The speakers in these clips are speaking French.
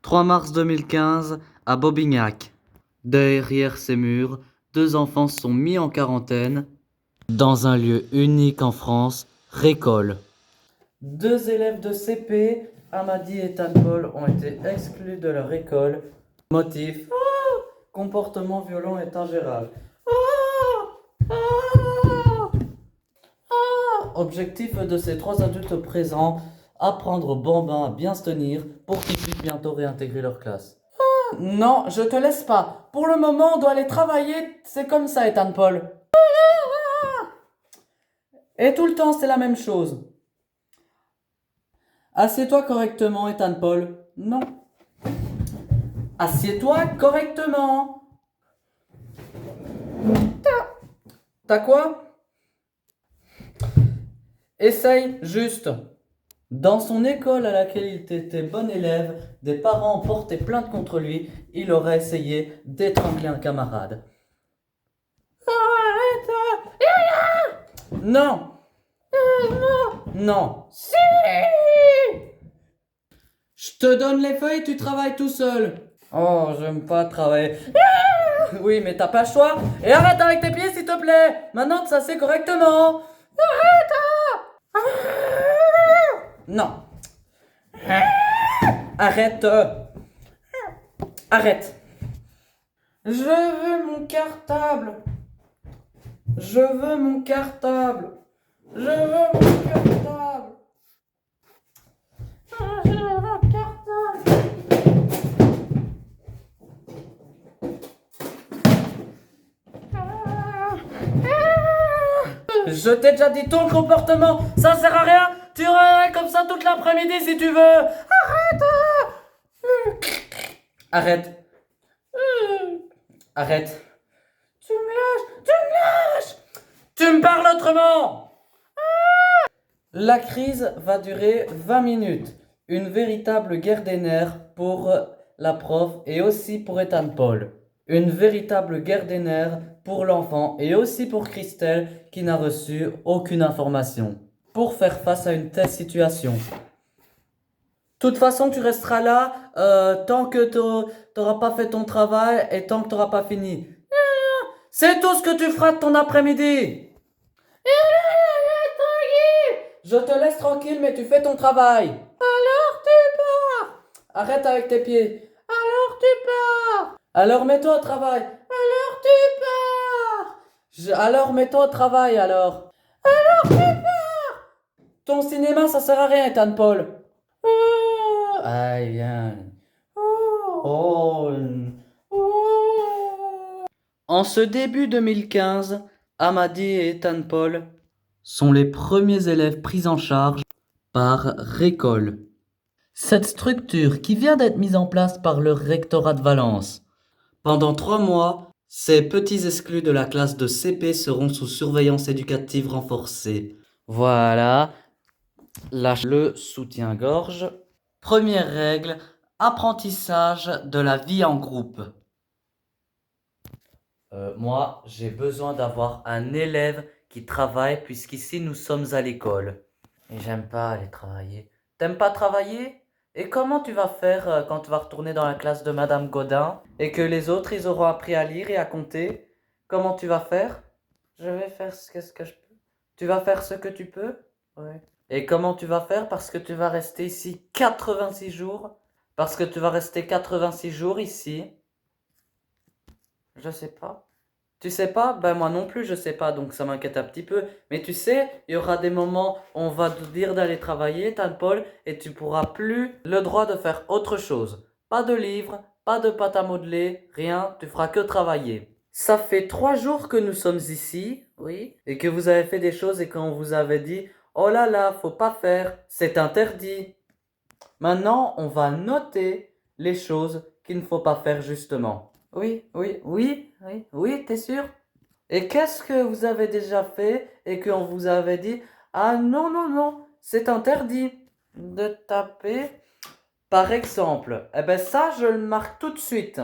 3 mars 2015, à Bobignac. Derrière ces murs, 2 enfants sont mis en quarantaine dans un lieu unique en France, Récole. 2 élèves de CP, Amadi et Tanpol, ont été exclus de leur école. Motif: comportement violent et ingérable. Objectif de ces 3 adultes présents: apprendre aux bambins à bien se tenir pour qu'ils puissent bientôt réintégrer leur classe. Non, je te laisse pas. Pour le moment, on doit aller travailler. C'est comme ça, Ethan Paul. Et tout le temps, c'est la même chose. Assieds-toi correctement, Ethan Paul. Non. Assieds-toi correctement. T'as quoi? Essaye juste. Dans son école à laquelle il était bon élève, des parents ont porté plainte contre lui. Il aurait essayé d'étrangler un camarade. Non. Non. Si. Je te donne les feuilles, tu travailles tout seul. Oh, j'aime pas travailler. Oui, mais t'as pas le choix. Et arrête avec tes pieds, s'il te plaît. Maintenant, ça c'est correctement. Non. Arrête. Arrête. Je veux mon cartable. Je veux mon cartable. Je veux mon cartable. Je veux mon cartable. Je t'ai déjà dit ton comportement, ça sert à rien. Tu restes comme ça toute l'après-midi si tu veux. Arrête. Arrête. Arrête. Tu me lâches. Tu me lâches. Tu me parles autrement. La crise va durer 20 minutes. Une véritable guerre des nerfs pour la prof et aussi pour Ethan Paul. Une véritable guerre des nerfs pour l'enfant et aussi pour Christelle qui n'a reçu aucune information. Pour faire face à une telle situation. De toute façon, tu resteras là tant que t'auras pas fait ton travail et tant que t'auras pas fini. C'est tout ce que tu feras de ton après-midi. Je te laisse tranquille, mais tu fais ton travail. Alors tu pars. Arrête avec tes pieds. Alors tu pars. Alors mets-toi au travail. Alors tu pars. Alors mets-toi au travail alors. Alors tu pars. Ton cinéma, ça sert à rien, Ethan Paul. Aïe, viens. Oh. En ce début 2015, Amadi et Ethan Paul sont les premiers élèves pris en charge par Récole. Cette structure qui vient d'être mise en place par le rectorat de Valence. Pendant 3 mois, ces petits exclus de la classe de CP seront sous surveillance éducative renforcée. Voilà, lâche le soutien-gorge. Première règle, apprentissage de la vie en groupe. Moi, j'ai besoin d'avoir un élève qui travaille puisqu'ici nous sommes à l'école. Et j'aime pas aller travailler. T'aimes pas travailler? Et comment tu vas faire quand tu vas retourner dans la classe de Madame Godin et que les autres ils auront appris à lire et à compter? Comment tu vas faire? Je vais faire ce que je peux. Tu vas faire ce que tu peux? Oui. Et comment tu vas faire parce que tu vas rester ici 86 jours? Parce que tu vas rester 86 jours ici? Je sais pas. Tu sais pas? Ben moi non plus je sais pas, donc ça m'inquiète un petit peu. Mais tu sais, il y aura des moments où on va te dire d'aller travailler, Tan Paul, et tu pourras plus le droit de faire autre chose. Pas de livre, pas de pâte à modeler, rien, tu feras que travailler. Ça fait 3 jours que nous sommes ici, oui, et que vous avez fait des choses et qu'on vous avait dit, oh là là, faut pas faire, c'est interdit. Maintenant, on va noter les choses qu'il ne faut pas faire justement. Oui, t'es sûr? Et qu'est-ce que vous avez déjà fait et qu'on vous avait dit, ah non, non, non, c'est interdit de taper. Par exemple, eh ben ça, je le marque tout de suite.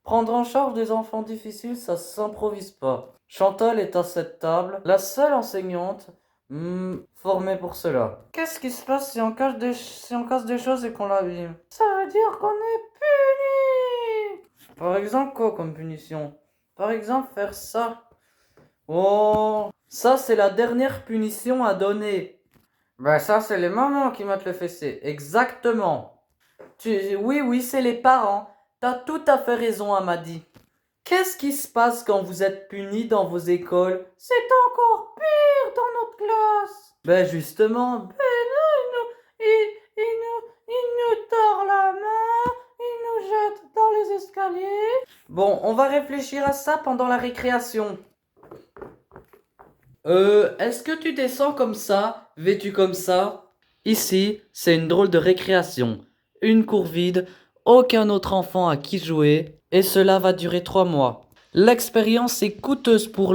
Prendre en charge des enfants difficiles, ça s'improvise pas. Chantal est à cette table, la seule enseignante formée pour cela. Qu'est-ce qui se passe si on casse des choses et qu'on l'abîme? Ça veut dire qu'on est puni. Par exemple, quoi comme punition? Par exemple, faire ça. Oh, ça c'est la dernière punition à donner. Ben ça c'est les mamans qui mettent le fessé. Exactement. Oui, oui, c'est les parents. T'as tout à fait raison, Amadi. Qu'est-ce qui se passe quand vous êtes punis dans vos écoles? C'est encore pire dans notre classe. Ben justement, ben non, il nous tord la main, il nous jette dans les escaliers. Bon, on va réfléchir à ça pendant la récréation. Est-ce que tu descends comme ça, vêtu comme ça? Ici, c'est une drôle de récréation. Une cour vide, aucun autre enfant à qui jouer, et cela va durer 3 mois. L'expérience est coûteuse pour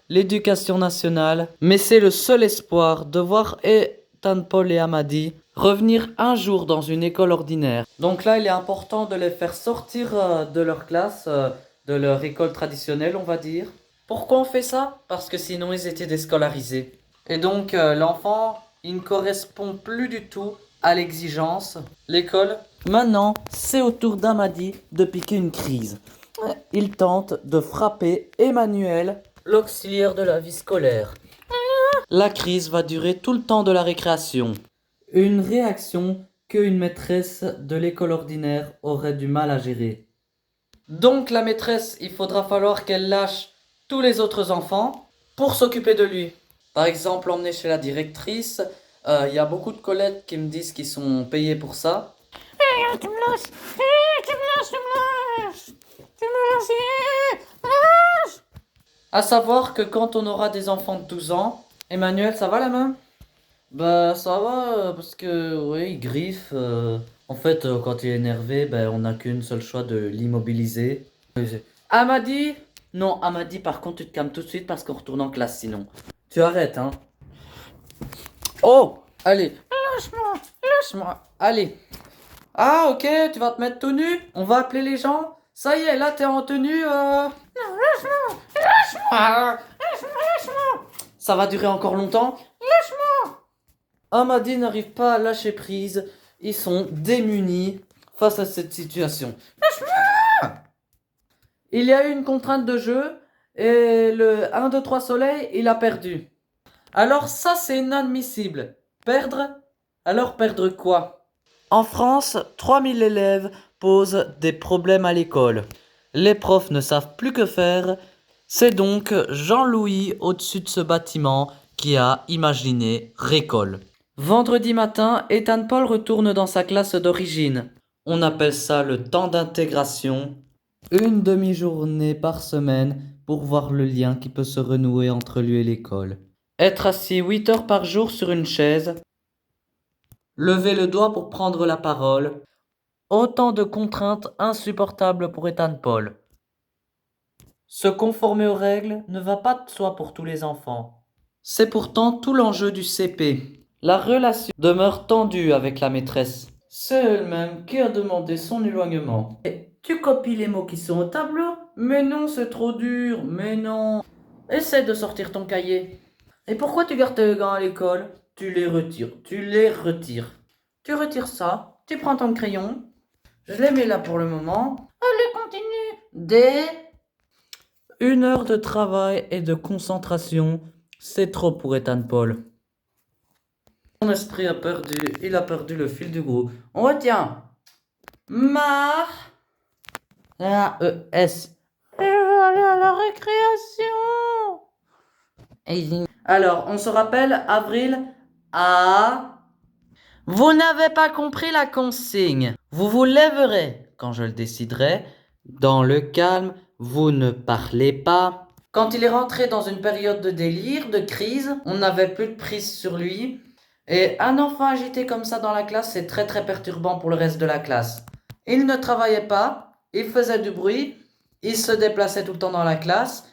l'éducation nationale, mais c'est le seul espoir de voir Ethan Paul et Amadi revenir un jour dans une école ordinaire. Donc là, il est important de les faire sortir de leur classe, de leur école traditionnelle, on va dire. Pourquoi on fait ça? Parce que sinon ils étaient déscolarisés. Et donc l'enfant, il ne correspond plus du tout à l'exigence. L'école. Maintenant, c'est au tour d'Amadi de piquer une crise. Il tente de frapper Emmanuel, l'auxiliaire de la vie scolaire. La crise va durer tout le temps de la récréation. Une réaction qu'une maîtresse de l'école ordinaire aurait du mal à gérer. Donc la maîtresse, il falloir qu'elle lâche tous les autres enfants pour s'occuper de lui. Par exemple, l'emmener chez la directrice. Il y a beaucoup de collègues qui me disent qu'ils sont payés pour ça. Tu me lâches, tu me lâches, tu me lâches, tu me lâches. À savoir que quand on aura des enfants de 12 ans, Emmanuel, ça va la main? Bah ça va, parce que oui, il griffe. En fait, quand il est énervé, ben, on n'a qu'une seule choix de l'immobiliser. Amadi? Non, Amadi, par contre, tu te calmes tout de suite parce qu'on retourne en classe sinon. Tu arrêtes, hein? Oh! Allez, lâche-moi, lâche-moi. Allez. Ah, ok, tu vas te mettre tout nu? On va appeler les gens? Ça y est, là, t'es en tenue, Non, lâche-moi, lâche-moi, lâche-moi. Ça va durer encore longtemps? Lâche-moi. Amadi n'arrive pas à lâcher prise. Ils sont démunis face à cette situation. Lâche-moi. Il y a eu une contrainte de jeu et le 1, 2, 3 soleil, il a perdu. Alors ça, c'est inadmissible. Perdre? Alors perdre quoi? En France, 3000 élèves posent des problèmes à l'école. Les profs ne savent plus que faire. C'est donc Jean-Louis au-dessus de ce bâtiment qui a imaginé Récole. Vendredi matin, Ethan Paul retourne dans sa classe d'origine. On appelle ça le temps d'intégration. Une demi-journée par semaine pour voir le lien qui peut se renouer entre lui et l'école. Être assis 8 heures par jour sur une chaise. Lever le doigt pour prendre la parole. Autant de contraintes insupportables pour Ethan Paul. Se conformer aux règles ne va pas de soi pour tous les enfants. C'est pourtant tout l'enjeu du CP. La relation demeure tendue avec la maîtresse. C'est elle-même qui a demandé son éloignement. Et tu copies les mots qui sont au tableau? Mais non, c'est trop dur, mais non. Essaie de sortir ton cahier. Et pourquoi tu gardes tes gants à l'école? Tu les retires, tu les retires. Tu retires ça, tu prends ton crayon. Je les mets là pour le moment. Allez, continue. Des 1 heure de travail et de concentration, c'est trop pour Ethan Paul. Son esprit il a perdu le fil du groupe. On retient. Mar. A-E-S. Je veux aller à la récréation. Alors, on se rappelle, avril, à... Vous n'avez pas compris la consigne. Vous vous lèverez quand je le déciderai. Dans le calme, vous ne parlez pas. Quand il est rentré dans une période de délire, de crise, on n'avait plus de prise sur lui. Et un enfant agité comme ça dans la classe, c'est très très perturbant pour le reste de la classe. Il ne travaillait pas, il faisait du bruit, il se déplaçait tout le temps dans la classe.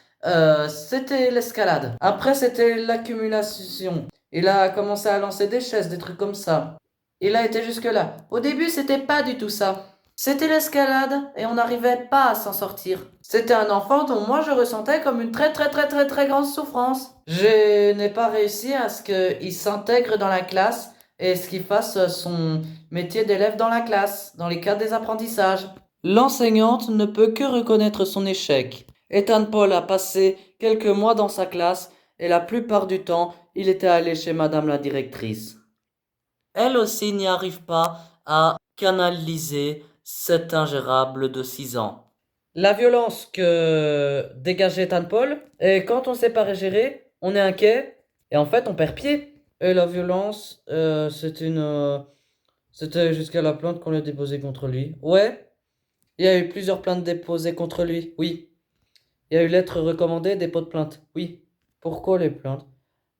C'était l'escalade. Après, c'était l'accumulation. Il a commencé à lancer des chaises, des trucs comme ça. Il a été jusque-là. Au début, c'était pas du tout ça. C'était l'escalade et on n'arrivait pas à s'en sortir. C'était un enfant dont moi je ressentais comme une très très très très très grande souffrance. Je n'ai pas réussi à ce qu'il s'intègre dans la classe et ce qu'il fasse son Métier d'élève dans la classe, dans les cas des apprentissages. L'enseignante ne peut que reconnaître son échec. Ethan Paul a passé quelques mois dans sa classe et la plupart du temps, il était allé chez Madame la directrice. Elle aussi n'y arrive pas à canaliser cet ingérable de 6 ans. La violence que dégageait Ethan Paul, et quand on sait pas gérer, on est inquiet et en fait on perd pied. Et la violence, c'était jusqu'à la plainte qu'on a déposée contre lui. Ouais, il y a eu plusieurs plaintes déposées contre lui, oui. Il y a eu lettres recommandées, dépôt de plainte, oui. Pourquoi les plaintes?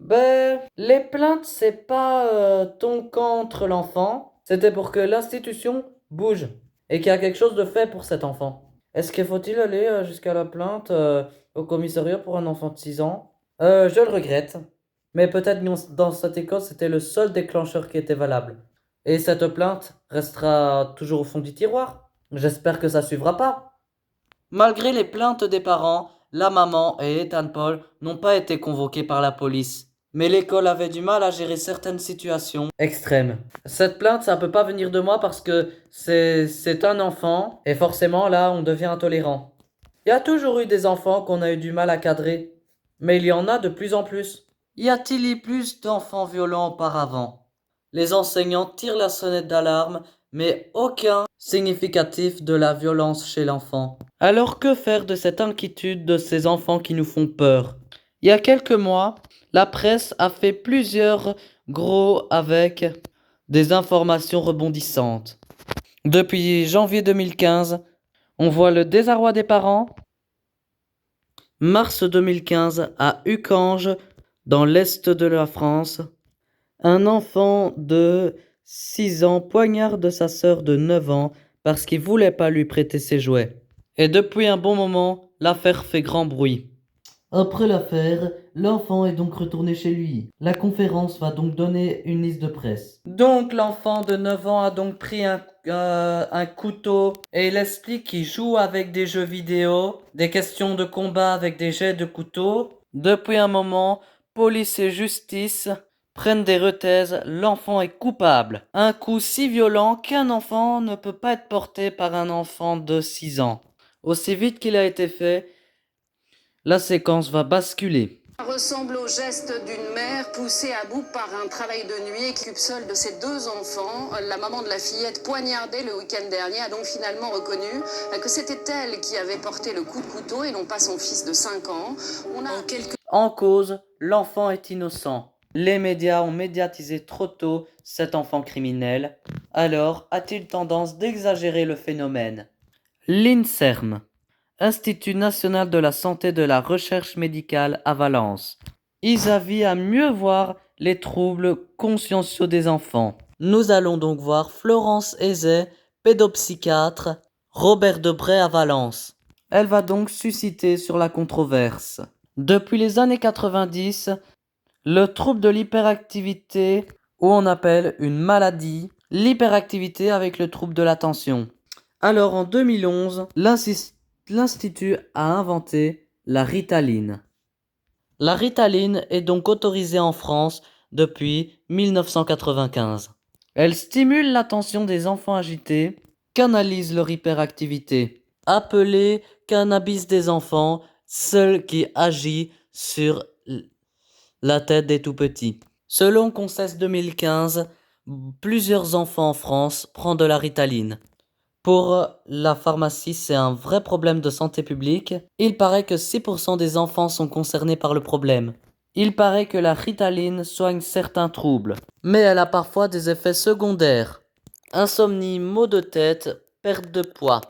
Ben, les plaintes, c'est pas ton contre l'enfant, c'était pour que l'institution bouge et qu'il y a quelque chose de fait pour cet enfant. Est-ce qu'il faut-il aller jusqu'à la plainte au commissariat pour un enfant de 6 ans? Je le regrette. Mais peut-être dans cette école, c'était le seul déclencheur qui était valable. Et cette plainte restera toujours au fond du tiroir. J'espère que ça suivra pas. Malgré les plaintes des parents, la maman et Ethan Paul n'ont pas été convoqués par la police. Mais l'école avait du mal à gérer certaines situations extrêmes. Cette plainte, ça peut pas venir de moi parce que c'est un enfant et forcément là, on devient intolérant. Il y a toujours eu des enfants qu'on a eu du mal à cadrer, mais il y en a de plus en plus. Y a-t-il eu plus d'enfants violents auparavant? Les enseignants tirent la sonnette d'alarme, mais aucun significatif de la violence chez l'enfant. Alors que faire de cette inquiétude de ces enfants qui nous font peur? Il y a quelques mois, la presse a fait plusieurs gros avec des informations rebondissantes. Depuis janvier 2015, on voit le désarroi des parents. Mars 2015, à Uckange, dans l'est de la France, un enfant de 6 ans poignarde sa sœur de 9 ans parce qu'il voulait pas lui prêter ses jouets. Et depuis un bon moment, l'affaire fait grand bruit. Après l'affaire, l'enfant est donc retourné chez lui. La conférence va donc donner une liste de presse. Donc l'enfant de 9 ans a donc pris un couteau et il explique qu'il joue avec des jeux vidéo, des questions de combat avec des jets de couteau. Depuis un moment, police et justice prennent des rethèses, l'enfant est coupable. Un coup si violent qu'un enfant ne peut pas être porté par un enfant de 6 ans. Aussi vite qu'il a été fait, la séquence va basculer. Ressemble au geste d'une mère poussée à bout par un travail de nuit et qui s'occupe seule de ses 2 enfants. La maman de la fillette poignardée le week-end dernier a donc finalement reconnu que c'était elle qui avait porté le coup de couteau et non pas son fils de 5 ans. En cause, l'enfant est innocent. Les médias ont médiatisé trop tôt cet enfant criminel. Alors, a-t-il tendance d'exagérer le phénomène? L'INSERM, Institut national de la santé de la recherche médicale à Valence. Ils avisent à mieux voir les troubles consciencieux des enfants. Nous allons donc voir Florence Aizet, pédopsychiatre, Robert Debray à Valence. Elle va donc susciter sur la controverse. Depuis les années 90, le trouble de l'hyperactivité, ou on appelle une maladie, l'hyperactivité avec le trouble de l'attention. Alors en 2011, l'Institut a inventé la Ritaline. La Ritaline est donc autorisée en France depuis 1995. Elle stimule l'attention des enfants agités, canalise leur hyperactivité. Appelée cannabis des enfants, seul qui agit sur la tête des tout-petits. Selon CONSES 2015, plusieurs enfants en France prennent de la Ritaline. Pour la pharmacie, c'est un vrai problème de santé publique. Il paraît que 6% des enfants sont concernés par le problème. Il paraît que la Ritaline soigne certains troubles, mais elle a parfois des effets secondaires. Insomnie, maux de tête, perte de poids.